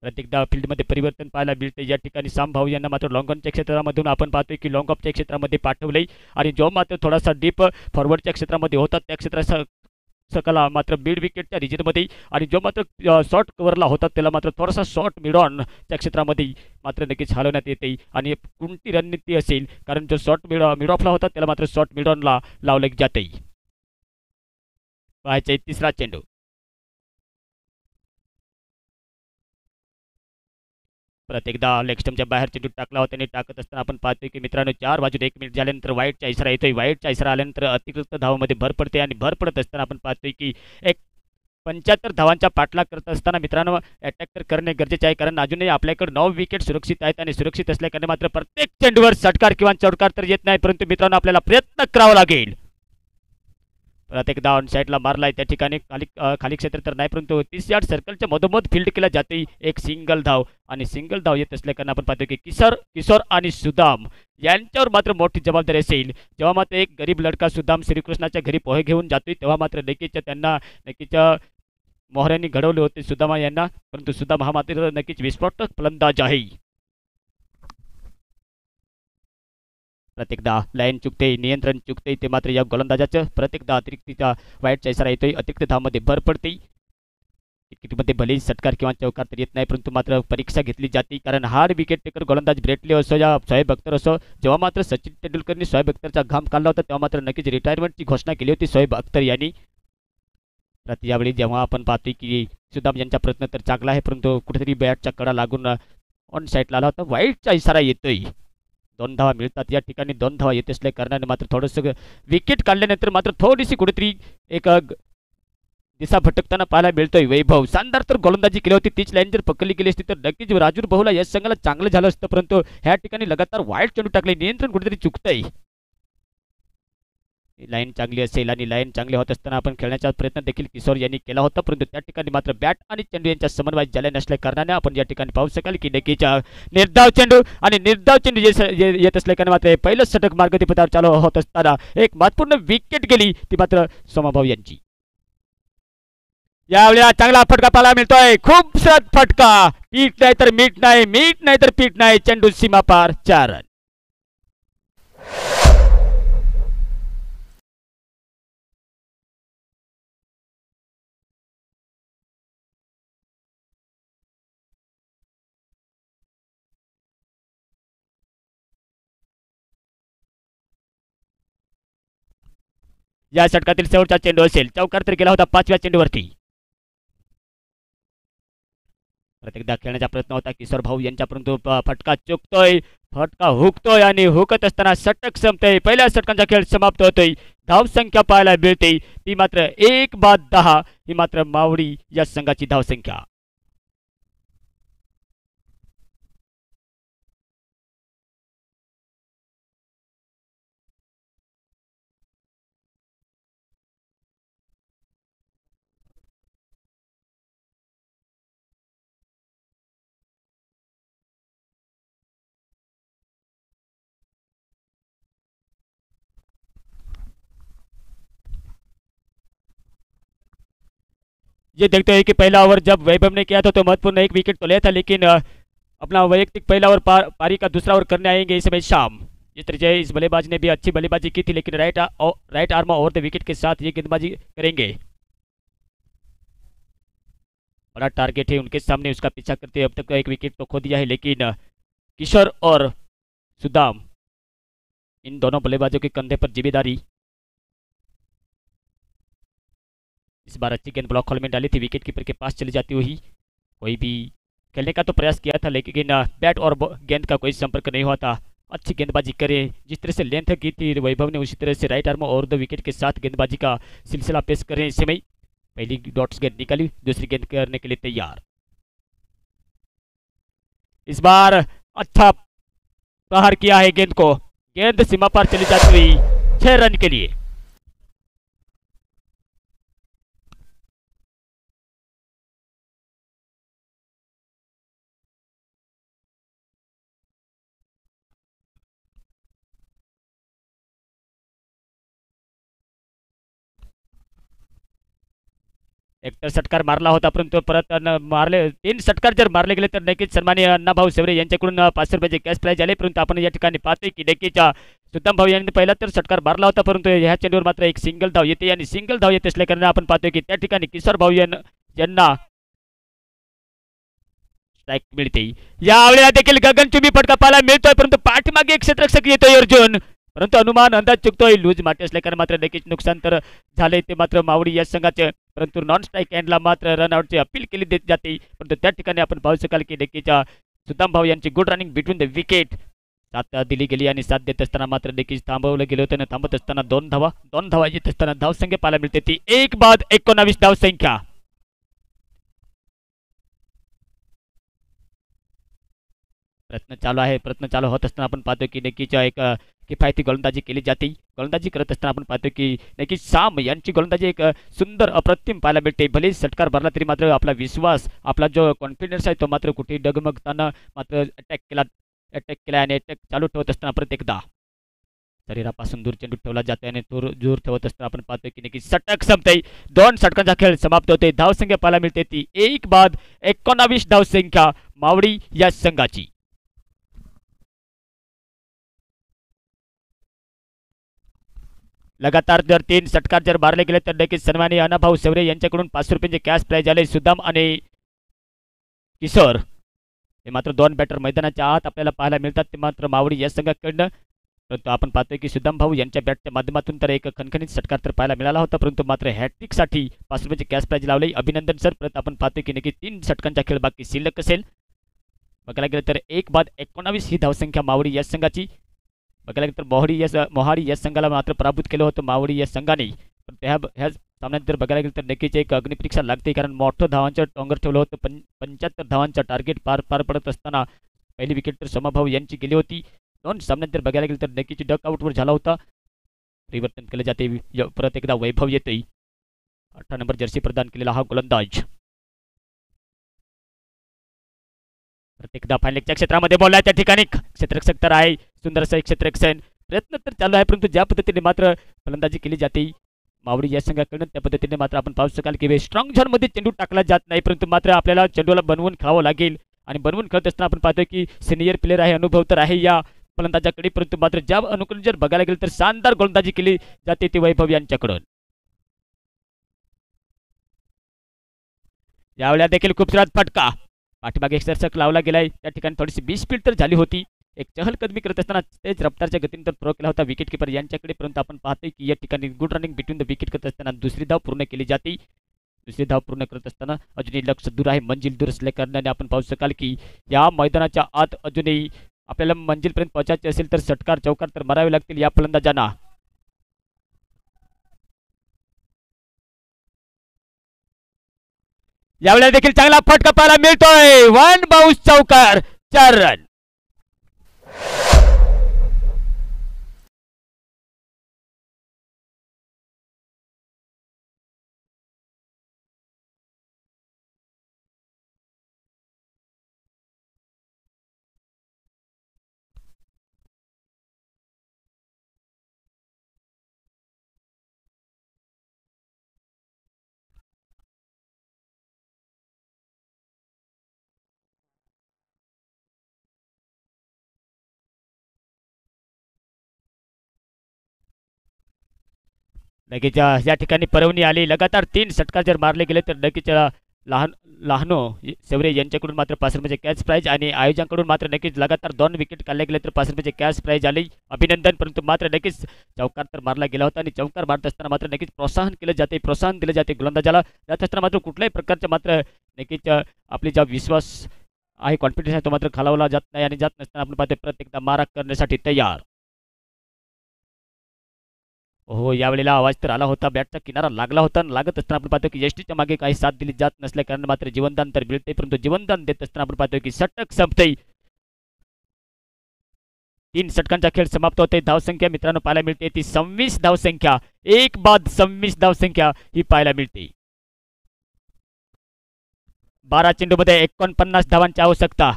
प्रत्येकदा फील्डमध्ये परिवर्तन पाहायला मिळते. या ठिकाणी साम भाऊ यांना मात्र लॉंग ऑनच्या क्षेत्रामधून आपण पाहतोय की लॉंग ऑफच्या क्षेत्रामध्ये पाठवलंय आणि जो मात्र थोडासा डीप फॉरवर्डच्या क्षेत्रामध्ये होता त्या क्षेत्राचा सकला मात्र मिड विकेटच्या रिजनमध्ये आणि जो मात्र शॉर्ट कव्हरला होता त्याला मात्र थोडासा शॉर्ट मिड ऑनच्या क्षेत्रामध्ये मात्र नक्कीच हलवण्यात येते आणि कोणती रणनीती असेल, कारण जो शॉर्ट मिड ऑफला होता त्याला मात्र शॉर्ट मिड ऑनला लावलं जाते. पाहायचे तिसरा चेंडू. प्रत्येकदा लेग स्टंपच्या बाहेर चेंडू टाकला होता आणि टाकत असताना आपण पाहतोय की मित्रांनो 4 वाजून 1 मिनिट झाल्यानंतर वाईटचा इशारा येतोय. वाईटचा इशारा आल्यानंतर अतिरिक्त धावामध्ये भर पडते आणि भर पडत असताना आपण पाहतोय की एक 75 धावांचा पाठलाग करत असताना मित्रांनो अटॅक तर करणे गरजेचे आहे, कारण अजूनही आपल्याकडे 9 विकेट सुरक्षित आहेत आणि सुरक्षित असल्याकारणे मात्र प्रत्येक चेंडूवर षटकार किंवा चौकार तर येत नाही, परंतु मित्रांनो आपल्याला प्रयत्न करावा लागेल. प्रत्येकदा ऑन साईडला मारलाय त्या ठिकाणी खाली क्षेत्र तर नाही, परंतु 30 यार्ड सर्कलच्या मधोमध फील्ड केला जाते. एक सिंगल धाव आणि सिंगल धाव येत असल्याकारणे आपण पाहतो की किशोर आणि सुदाम यांच्यावर मात्र मोठी जबाबदारी असेल. जेव्हा मात्र एक गरीब लडका सुदाम श्रीकृष्णाच्या घरी पोहे घेऊन जातोय तेव्हा मात्र नक्कीच त्यांना नक्कीच मोहऱ्यांनी घडवले होते सुदामा यांना, परंतु सुदाम हा मात्र नक्कीच विस्फोटक फलंदाज आहे. प्रत्येकदा लाईन चुकते, नियंत्रण चुकते, ते मात्र या गोलंदाजाचं प्रत्येकदा अतिरिक्तचा वाईटचा इशारा येतोय. अतिरिक्त धावमध्ये भर पडते. क्रिकेटमध्ये भलेही षटकार किंवा चौकार तर येत नाही, परंतु मात्र परीक्षा घेतली जाते, कारण हार्ड विकेट टेकर गोलंदाज ब्रेटले असो या शोएब अख्तर असो, जेव्हा मात्र सचिन तेंडुलकरनी शोएब अख्तरचा घाम काढला होता तेव्हा मात्र नक्कीच रिटायरमेंटची घोषणा केली होती शोएब अख्तर यांनी. यावेळी जेव्हा आपण पाहतोय की सुदाम यांचा प्रयत्न तर चांगला आहे, परंतु कुठेतरी बॅटच्या कडा लागून ऑन साईडला आला होता. वाईटचा इशारा येतोय. 2 धावा मिळतात. या ठिकाणी 2 धावा येत असल्या कारणाने मात्र थोडंसं विकेट काढल्यानंतर मात्र थोडीशी कुठेतरी एक दिशा भटकताना पाहायला मिळतोय. वैभव शानदार तर गोलंदाजी केली होती. तीच लाईन जर पकडली गेली असती तर नक्कीच राजूर बहुला या संघाला चांगलं झालं असतं, परंतु ह्या ठिकाणी लगातार वाईट चेंडू टाकले. नियंत्रण कुठेतरी चुकतंय. लाईन चांगली असेल आणि लाईन चांगली होत असताना आपण खेळण्याचा प्रयत्न देखील किशोर यांनी केला होता, परंतु त्या ठिकाणी मात्र बॅट आणि चेंडू यांच्या समन्वय झाल्या नसल्या कारणाने आपण या ठिकाणी पाहू शकाल की नक्कीच निर्धाव चेंडू आणि निर्धाव चेंडू येत असल्याकारणे मात्र पहिलं षटक मार्गदीपथावर चालू होत असताना एक महत्वपूर्ण विकेट गेली ती मात्र सोमाभाऊ यांची. यावेळी चांगला फटका पाहायला मिळतोय. खूप सरत फटका. पीठ नाही तर मीठ नाही, मीठ नाही तर पीठ नाही. चेंडू सीमा पार 4 रन. या षटकातील शेवटचा चेंडू असेल. चौकार तर गेला होता 5व्या चेंडूवरती. प्रत्येकदा खेळण्याचा प्रयत्न होता किशोर भाऊ यांच्या, परंतु फटका चुकतोय, फटका हुकतोय आणि हुकत असताना षटक संपतोय. पहिल्या षटकांचा खेळ समाप्त होतोय. धावसंख्या पाहायला मिळते ती मात्र 1/10. ही मात्र मावळी या संघाची धावसंख्या. ये देखते हैं कि पहला ओवर जब वैभव ने किया था तो महत्वपूर्ण एक विकेट तो लिया था, लेकिन अपना वैयक्तिक पहला ओवर पारी का दूसरा ओवर करने आएंगे इस समय शाम. जिस तरह से इस बल्लेबाज ने भी अच्छी बल्लेबाजी की थी, लेकिन right arm over the wicket के साथ ये गेंदबाजी करेंगे. बड़ा टारगेट है उनके सामने, उसका पीछा करते हुए अब तक एक विकेट तो खो दिया है, लेकिन किशोर और सुदाम इन दोनों बल्लेबाजों के कंधे पर जिम्मेदारी. इस बार अच्छी गेंद ब्लॉक होल में डाली थी, विकेट कीपर के पास चली जाती हुई. कोई भी खेलने का तो प्रयास किया था, लेकिन बैट और गेंद का कोई संपर्क नहीं हुआ था। अच्छी गेंदबाजी करे, जिस तरह से लेंथ की थी वैभव ने, उसी तरह से राइट आर्म और 2 विकेट के साथ गेंदबाजी का सिलसिला पेश करें। इस समय पहली डॉट्स गेंद निकाली, दूसरी गेंद करने के लिए तैयार। इस बार अच्छा प्रहार किया है गेंद को, गेंद सीमा पर चली जाती हुई 6 रन के लिए। एक तर षटकार मारला होता, परंतु परत मारले 3 षटकार जर मारले गेले तर नक्कीच सन्माननीय अण्णाभाऊ शेवरे यांच्याकडून 500 रुपयाचे कॅश प्राइज आले। परंतु आपण या ठिकाणी पाहतोय की नक्कीच सुदाम भाऊ यांनी पहिला तर षटकार मारला होता, परंतु ह्या चेंडूवर मात्र एक सिंगल धाव येते आणि सिंगल धाव येत असल्याकारणे आपण पाहतोय की त्या ठिकाणी किशोर भाऊ यांना स्ट्राईक मिळते। यावेळेला देखील गगनचुंबी फटका पाहायला मिळतोय, परंतु पाठीमागे एक क्षेत्ररक्षक येतोय अर्जुन, परंतु अनुमान अंदाज चुकतोय। लूज माटी असल्याकारणे मात्र नक्कीच नुकसान तर झाले ते मात्र मावळी या संघाचे, परंतु नॉन स्ट्राईक एंडला मात्र रनआउटची अपील केली देत जाते। परंतु त्या ठिकाणी आपण पाहू शकाल की नक्कीच सुदाम भाऊ यांची good running between the wicket साथ दिली गेली आणि साथ देत असताना मात्र नक्कीच थांबवलं गेलं होतं। थांबत असताना 2 धावा येत असताना धावसंख्या पाहायला मिळते ती 1 बाद 19 धावसंख्या। प्रयत्न चालू होत असताना आपण पाहतो की नक्कीच एक किफायती गोलंदाजी केली जाते। गोलंदाजी करत असताना आपण पाहतो की नक्कीच साम यांची गोलंदाजी एक सुंदर अप्रतिम पाहायला मिळते। भले षटकार भरला तरी मात्र आपला विश्वास, आपला जो कॉन्फिडन्स आहे तो मात्र कुठे डगमगताना मात्र अटॅक केला आणि अटॅक चालू ठेवत असताना परत एकदा शरीरापासून दूर चेंडू ठेवला जाते आणि दूर ठेवत असताना आपण पाहतो की नक्कीच षटक संपते। 2 षटकांचा खेळ समाप्त होते। धावसंख्या पाहायला मिळते ती 1 बाद 19 धावसंख्या मावळी या संघाची। लगातार जर 3 षटकार जर मारले गेले तर नक्कीच सन्माननीय अण्णाभाऊ शेवरे यांच्याकडून 500 रुपयांचे कॅश प्राइज आले। सुदाम आणि किशोर हे मात्र 2 बॅटर मैदानाच्या आत आपल्याला पाहायला मिळतात, ते मात्र मावळी या संघाकडनं। परंतु आपण पाहतोय की सुदाम भाऊ यांच्या बॅटच्या माध्यमातून तर एक खणखणीत षटकार तर पाहायला मिळाला होता, परंतु मात्र हॅट्रिकसाठी 500 रुपयांचे कॅश प्राइज लावले। अभिनंदन सर। परत आपण पाहतोय की नक्की 3 षटकांचा खेळ बाकी शिल्लक असेल। बघायला गेलं तर 1 बाद 19 ही धावसंख्या मावळी या संघाची। बघायला गेलं तर मोहाडी या संघाला मात्र पराभूत केलं होतं मावळी या संघाने। पण ह्या सामन्यात जर बघायला गेलं तर नक्कीच एक अग्निपरीक्षा लागते, कारण मोठं धावांचं टोंगर ठेवलं होतं। 75 धावांचं टार्गेट पार पडत असताना पहिली विकेट तर समाभाऊ यांची गेली होती। 2 सामन्यात जर बघायला गेलं तर नक्कीच डक आउटवर झाला होता। परिवर्तन केले जाते, परत एकदा वैभव येते, 18 नंबर जर्सी प्रदान केलेला हा गोलंदाज प्रत्येकदा फायनलच्या क्षेत्रामध्ये बोलला। त्या ठिकाणी क्षेत्ररक्षक तर आहे, सुंदर असं क्षेत्ररक्षण प्रयत्न तर चालू आहे, परंतु ज्या पद्धतीने मात्र फलंदाजी केली जाते मावळी या संघाकडून त्या पद्धतीने मात्र आपण पाहू शकाल की स्ट्रॉंग झोनमध्ये चेंडू टाकला जात नाही, परंतु मात्र आपल्याला चेंडूला बनवून खेळावं लागेल। आणि बनवून खेळत असताना आपण पाहतोय की सिनियर प्लेयर आहे, अनुभव तर आहे या फलंदाजाकडे, परंतु मात्र ज्या अनुकूल जर बघायला गेलं तर शानदार गोलंदाजी केली जाते ती वैभव यांच्याकडून। यावेळेला देखील खूप सारा फटका पाठीमागे एक सर्सक लावला गेलाय, त्या ठिकाणी थोडीशी 20 स्पीड तर झाली होती। एक चहलकदमी करत असताना तेज रफ्तारच्या गतीने तर थ्रो केला होता विकेट किपर यांच्याकडे, परंतु आपण पाहतोय की या ठिकाणी good running between the wicket करत असताना दुसरी धाव पूर्ण केली जाते। दुसरी धाव पूर्ण करत असताना अजूनही लक्ष दूर आहे, मंजिल दूर असल्या कारणाने आपण पाहू शकाल की या मैदानाच्या आत अजूनही आपल्याला मंजिलपर्यंत पोहोचायचे असेल तर षटकार चौकार तर मारावे लागतील या फलंदाजांना। यावेळेला देखील चांगला फटका पाहायला मिळतोय, 1 बाउंस चौकार 4 रन। लगेच या ठिकाणी परवणी आली, लगातार 3 षटकार जर मारले गेले तर नक्कीच लहानो शेवरे यांच्याकडून मात्र 5 रुपयाचे कॅश प्राइज आणि आयोजकांकडून मात्र नक्कीच लगातार 2 विकेट काढले गेले तर 5 रुपयाचे कॅश प्राइज आले। अभिनंदन। परंतु मात्र नक्कीच चौकार तर मारला गेला होता आणि चौकार मारत असताना मात्र नक्कीच प्रोत्साहन केलं जाते, प्रोत्साहन दिले जाते गोलंदाजाला। जात असताना मात्र कुठल्याही प्रकारच्या मात्र नक्कीच आपली ज्या विश्वास आहे, कॉन्फिडन्स आहे, तो मात्र खालावला जात नाही आणि जात नसताना आपण पाहतोय परत एकदा मारा करण्यासाठी तयार. हो, यावेळेला आवाज तर आला होता, बॅटचा किनारा लागला होता आणि लागत असताना आपण पाहतो की यष्टीच्या मागे काही साथ दिली जात नसल्या कारण मात्र जीवनदान तर मिळते, परंतु जीवनदान देत असताना आपण पाहतो की षटक संपते. 3 षटकांचा खेळ समाप्त होते. धावसंख्या मित्रांनो पाहायला मिळते ती 26 धावसंख्या, एक बाद 26 धावसंख्या ही पाहायला मिळते. 12 चेंडूमध्ये 49 धावांची आवश्यकता.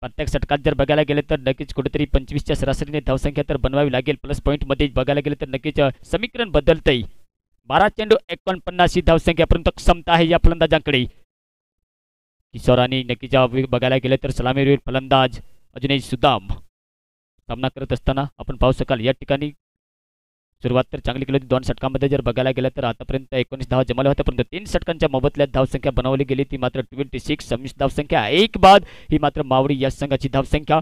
प्रत्येक षटकात जर बघायला गेले तर नक्कीच कुठेतरी 25च्या सरासरीने धावसंख्या तर बनवावी लागेल. प्लस पॉईंटमध्ये बघायला गेले तर नक्कीच समीकरण बदलतंय. 12 चेंडू 49 ही धावसंख्या, परंतु क्षमता आहे या फलंदाजांकडे. किशोर आणि नक्कीच बघायला गेले तर सलामीवीर फलंदाज अजूनही सुदाम सामना करत असताना आपण पाहू शकाल. या ठिकाणी सुरुवात तर चांगली केली होती. 2 षटकांमध्ये जर बघायला गेलं तर आतापर्यंत 19 धावा जमाल्या होत्या, परंतु 3 षटकांच्या मोबदल्यात धावसंख्या बनवली गेली ती मात्र 26 धावसंख्या, एक बाद ही मात्र मावळी या संघाची धावसंख्या.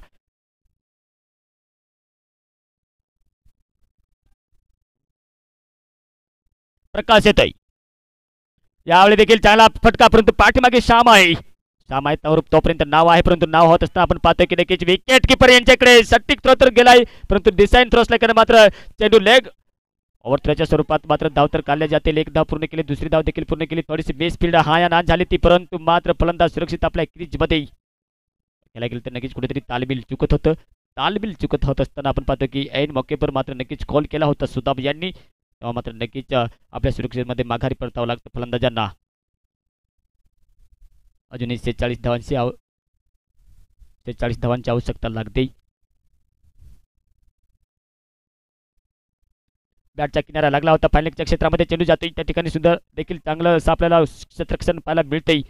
प्रकाश येतोय यावेळी देखील चांगला फटका, परंतु पाठीमागे श्याम आहे. श्याम आहे तोपर्यंत नाव आहे, परंतु नाव होत असताना आपण पाहतोय की नक्कीच विकेट किपर यांच्याकडे सटीक थ्रो तर गेलाय, परंतु डिसाईन थ्रो असल्याकडे मात्र चेंडू लेग ओव्हर थ्रोच्या स्वरूपात मात्र धाव तर काढल्या जातील. एक धाव पूर्ण केली, दुसरी धाव देखील पूर्ण केली. थोडीशी बेस फील्ड हा या नाच झाली ती, परंतु मात्र फलंदाज सुरक्षित आपल्या क्रीजमध्ये केला गेलं तर नक्कीच कुठेतरी तालमील चुकत होतं. तालमील चुकत होत असताना आपण पाहतो की ऐन मौकेपर मात्र नक्कीच कॉल केला होता सुदाब यांनी, तेव्हा मात्र नक्कीच आपल्या सुरक्षेमध्ये माघारी परतावं लागतं फलंदाजांना. अजूनही 46 धावांची आवश्यकता लागते. बॅटच्या किनारा लागला होता, फायनलच्या क्षेत्रामध्ये चेंडू जातोय, त्या ठिकाणी सुद्धा देखील चांगलं असं आपल्याला क्षेत्ररक्षण पाहायला मिळते.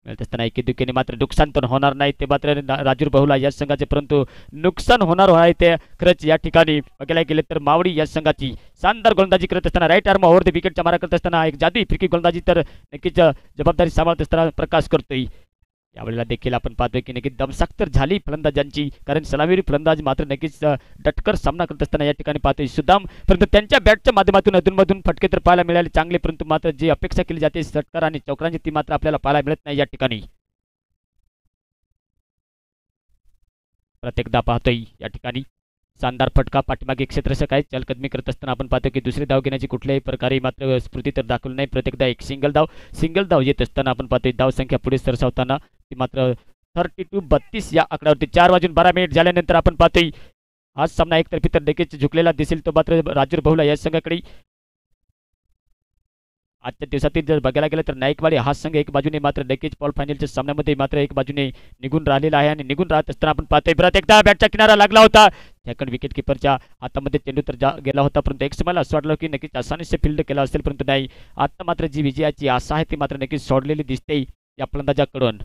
मिळत असताना एकेदुखेने मात्र नुकसान पण होणार नाही ते मात्र राजूर बहुला या संघाचे, परंतु नुकसान होणार आहे ते खरंच या ठिकाणी बघायला गेले तर मावळी या संघाची शानदार गोलंदाजी करत असताना राईट आर्म ओव्हर द विकेटच्या मारा करत असताना एक जादुई फिरकी गोलंदाजी तर नक्कीच जबाबदारी सांभाळत असताना प्रकाश करतोय. यावेळेला देखील आपण पाहतोय की नक्कीच दमसाक तर झाली फलंदाजांची, कारण सलामीवीर फलंदाज मात्र नक्कीच डटकर सामना करत असताना या ठिकाणी पाहतोय सुदाम, परंतु त्यांच्या बॅटच्या माध्यमातून अधूनमधून फटके तर पाहायला मिळाले चांगले, परंतु मात्र जी अपेक्षा केली जाते षटकार आणि चौकारांची ती मात्र आपल्याला पाहायला मिळत नाही या ठिकाणी. प्रत्येकदा पाहतोय या ठिकाणी शानदार फटका, पाठीमागे क्षेत्ररक्षक आहे चलकदमी करत असताना आपण पाहतो की दुसरी धाव घेण्याची कुठल्याही प्रकारे मात्र स्फूर्ती तर दाखवली नाही. प्रत्येकदा एक सिंगल धाव येत असताना आपण पाहतोय धावसंख्या पुढे सरसावताना ती मात्र 32 या आकड्यावरती. 4:12 झाल्यानंतर आपण पाहतोय हा सामना एकतर्फी तर देखील झुकलेला दिसेल, तो मात्र राजूर बहुला या संघाकडे. आजच्या दिवसातील जर बघायला गेलं तर नाईकवाडी हा संघ एक बाजूने मात्र नक्कीच क्वार्टर फायनलच्या सामन्यामध्ये मात्र एक बाजूने निघून राहिलेला आहे आणि निघून राहत असताना आपण पाहतोय परत एकदा बॅटचा किनारा लागला होता, सेकंड विकेट किपरच्या हातामध्ये चेंडू तर गेला होता, परंतु एक समयला असं वाटलं की नक्कीच आसानीसे फील्ड केला असेल, परंतु नाही. आता मात्र जी विजयाची आशा आहे ती मात्र नक्कीच सोडलेली दिसते या फलंदाजाकडून.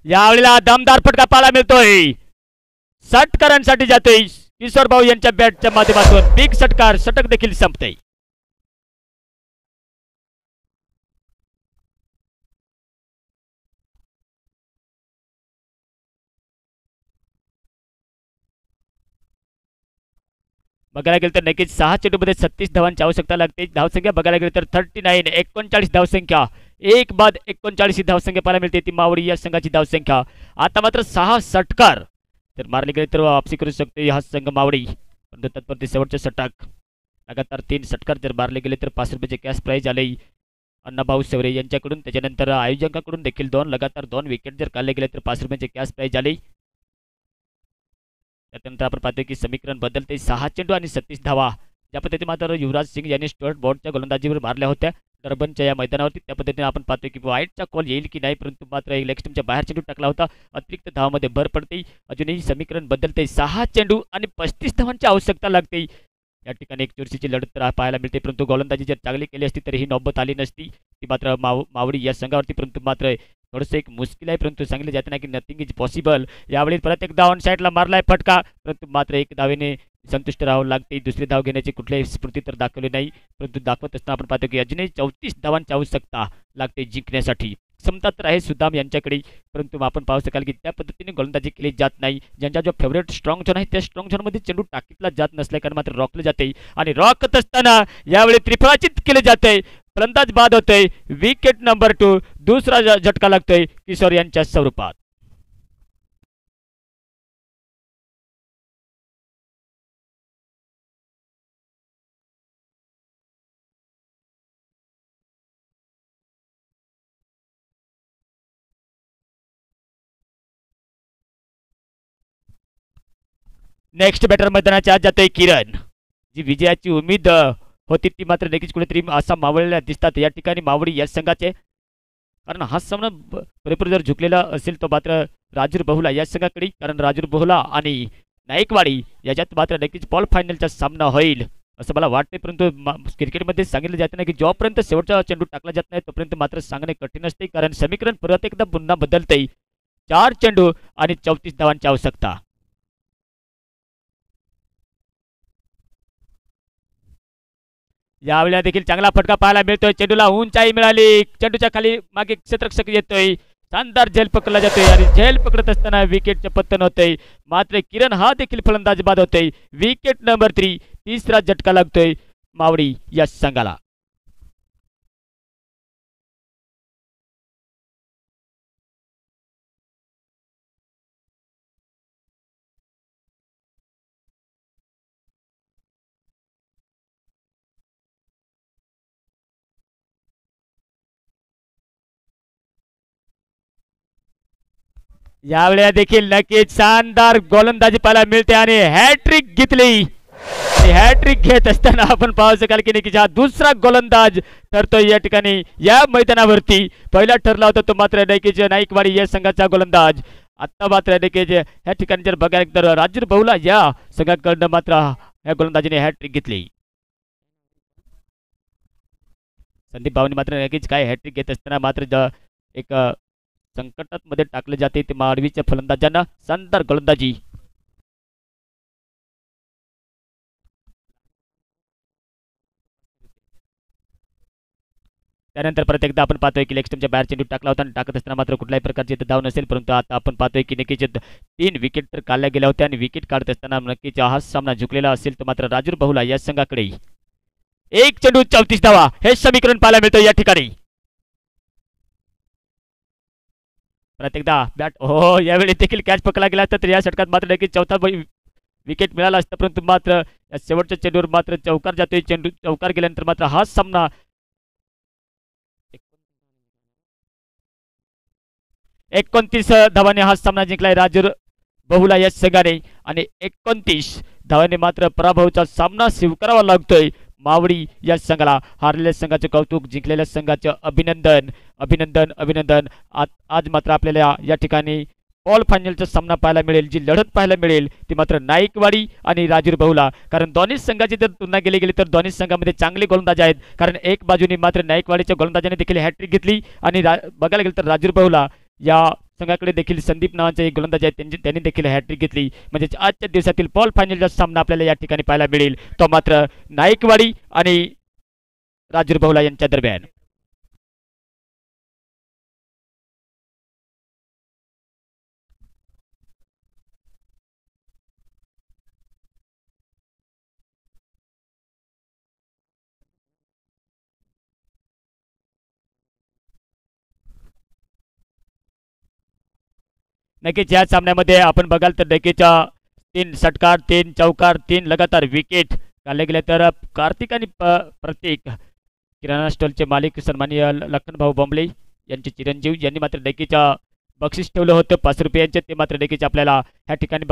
यावेळेला दमदार फटका पाहायला मिळतोय, षटकारांसाठी जातोय किशोर भाऊ यांच्या बॅटच्या माध्यमातून बिग षटकार, षटक देखील संपते. बघायला गेलं तर नक्कीच 6 चेंडूमध्ये 36 धावांची आवश्यकता लागते. धावसंख्या बघायला गेलं तर 39 धावसंख्या, एक बाद 39 ही धावसंख्या पाहायला मिळते ती मावळी या संघाची धावसंख्या. आता मात्र 6 षटकार तर मारले गेले तर वापसी करू शकते हा संघ मावळी, परंतु तत्परते शेवटचे षटक लगातार 3 षटकार जर मारले गेले तर 5 रुपयाचे कॅश प्राईज आले अण्णाभाऊ शेवरे यांच्याकडून. त्याच्यानंतर आयोजकांकडून देखील लगातार 2 विकेट जर काढले गेले तर 5 रुपयाचे कॅश प्राईज आले. त्यानंतर आपण पाहतोय की समीकरण बदलते, 6 चेंडू आणि 36 धावा ज्या पद्धतीने मात्र युवराज सिंग यांनी स्टुअर्ट बॉर्डच्या गोलंदाजीवर मारल्या होत्या डर्बनच्या या मैदानावरती, त्या पद्धतीने आपण पाहतोय की वाईटचा कॉल येईल की नाही, परंतु मात्र एक लेग स्टंपच्या बाहेर चेंडू टाकला होता. अतिरिक्त धावामध्ये भर पडते. अजूनही समीकरण बदलते, 6 चेंडू आणि 35 धावांची आवश्यकता लागते. या ठिकाणी एक चुरशीची लढत तर पाहायला मिळते, परंतु गोलंदाजी जर चांगली केली असती तरी ही नौबत आली नसती ती मात्र मावळी या संघावरती, परंतु मात्र थोडंसं एक मुश्किल आहे, परंतु सांगितलं जाते ना की नथिंग इज पॉसिबल. यावेळी परत एकदा ऑन साईडला मारलाय फटका, परंतु मात्र एक धावेने संतुष्ट राहावं लागते. दुसरी धाव घेण्याची कुठल्याही स्फूर्ती तर दाखवली नाही, परंतु दाखवत असताना आपण पाहतो की अजूनही 34 धावांची आवश्यकता लागते जिंकण्यासाठी. क्षमता तर आहे सुदाम यांच्याकडे, परंतु आपण पाहू शकाल की त्या पद्धतीने गोलंदाजी केली जात नाही. ज्यांचा जो फेवरेट स्ट्रॉंग झोन आहे त्या स्ट्रॉंग झोनमध्ये चेंडू टाकीतला जात नसल्या कारण मात्र रॉकले जाते आणि रॉकत असताना यावेळी त्रिफळाचित केले जाते. फलंदाज बाद होतोय. Wicket number 2. दुसरा झटका लागतोय किशोर यांच्या स्वरूपात. नेक्स्ट बॅटर मैदानाच्या आज जातोय किरण. जी विजयाची उमेद होती ती मात्र नक्कीच कुठेतरी असा मावळलेल्या दिसतात या ठिकाणी मावळी या संघाचे. कारण हा सामना पुरेपूर जर झुकलेला असेल तो मात्र राजूर बहुला या संघाकडे, कारण राजूर बहुला आणि नाईकवाडी याच्यात मात्र नक्कीच बॉल फायनलचा सामना होईल असं मला वाटते. परंतु क्रिकेटमध्ये सांगितलं जातं ना की जोपर्यंत शेवटचा चेंडू टाकला जात नाही तोपर्यंत मात्र सांगणे कठीण असते, कारण समीकरण परत एकदा पुन्हा बदलते. 4 चेंडू आणि 34 धावांची आवश्यकता. यावेळेला देखील चांगला फटका पाहायला मिळतोय. चेंडूला उंचाई मिळाली. चेंडूच्या खाली मागे क्षेत्ररक्षक येतोय. शानदार झेल पकडला जातोय आणि झेल पकडत असताना विकेटचे पतन होतंय. मात्र किरण हा देखील फलंदाज बाद होतोय. Wicket number 3. तिसरा झटका लागतोय मावडी या संघाला. यावेळेला देखील नक्कीच शानदार गोलंदाजी पाहायला मिळते आणि हॅट्रिक घेतली. हॅट्रिक घेत असताना आपण पाहू शकाल की नक्कीच हा दुसरा गोलंदाज ठरतोय या ठिकाणी या मैदानावरती. पहिला ठरला होता तो मात्र नक्कीच नाईकवाडी या संघाचा गोलंदाज. आता मात्र नक्कीच या ठिकाणी जर बघायला तर राजूर बहुला या संघाकडनं मात्र या गोलंदाजीने हॅट्रिक घेतली. संदीप भाऊनी मात्र नक्कीच काय हॅट्रिक घेत असताना मात्र एक संकटात मध्ये टाकले जाते ते माडवीच्या फलंदाजांना. शानदार गोलंदाजी. त्यानंतर परत एकदा आपण पाहतोय की लेग स्टंपच्या बाहेर चेंडू टाकला होता आणि टाकत असताना मात्र कुठल्याही प्रकारची धाव नसेल, परंतु आता आपण पाहतोय की नक्कीच 3 विकेट तर काढल्या गेल्या होत्या आणि विकेट काढत असताना नक्कीच हा सामना झुकलेला असेल तो मात्र राजूर बहुला या संघाकडे. 1 चेंडू 34 धावा हे समीकरण पाहायला मिळतं या ठिकाणी. परत एकदा बॅट हो यावेळी देखील कॅच पकडला गेला असता तर या षटकात मात्र नक्कीच चौथा विकेट मिळाला असता, परंतु मात्र या शेवटच्या चेंडूवर मात्र चौकार जातोय. चेंडू चौकार गेल्यानंतर मात्र हा सामना 29 धावांनी हा सामना जिंकलाय राजूर बहुला या संघाने आणि 29 धावांनी मात्र पराभवाचा सामना स्वीकारावा लागतोय मावडी या संघाला. हारलेल्या संघाचे कौतुक, जिंकलेल्या संघाचे अभिनंदन अभिनंदन अभिनंदन. आज मात्र आपल्याला या ठिकाणी ऑल फायनलचा सामना पाहायला मिळेल. जी लढत पाहायला मिळेल ती मात्र नाईकवाडी आणि राजूर बहुला, कारण दोन्ही संघाची जर तुलना केली गेली तर दोन्ही संघामध्ये चांगले गोलंदाज आहेत. कारण एक बाजूने मात्र नाईकवाडीच्या गोलंदाजाने देखील हॅट्रिक घेतली आणि बघायला गेलं तर राजूर बहुला या संघाकडे देखील संदीप नावाचे एक गोलंदाज आहेत त्यांनी देखील हॅट्रिक घेतली. म्हणजे आजच्या दिवसातील ऑल फायनलचा सामना आपल्याला या ठिकाणी पाहायला मिळेल तो मात्र नाईकवाडी आणि राजूर बहुला यांच्या दरम्यान. नक्कीच या सामन्यामध्ये आपण बघाल तर नक्कीच 3 षटकार 3 चौकार 3 लगातार विकेट काढले गेले. तर कार्तिक आणि प्रतीक किराणा स्टॉलचे मालिक सन्माननीय लखनभाऊ बोंबले यांचे चिरंजीव यांनी मात्र नक्कीच बक्षीस ठेवलं होतं 5 रुपयांचे. ते मात्र नक्कीच आपल्याला ह्या ठिकाणी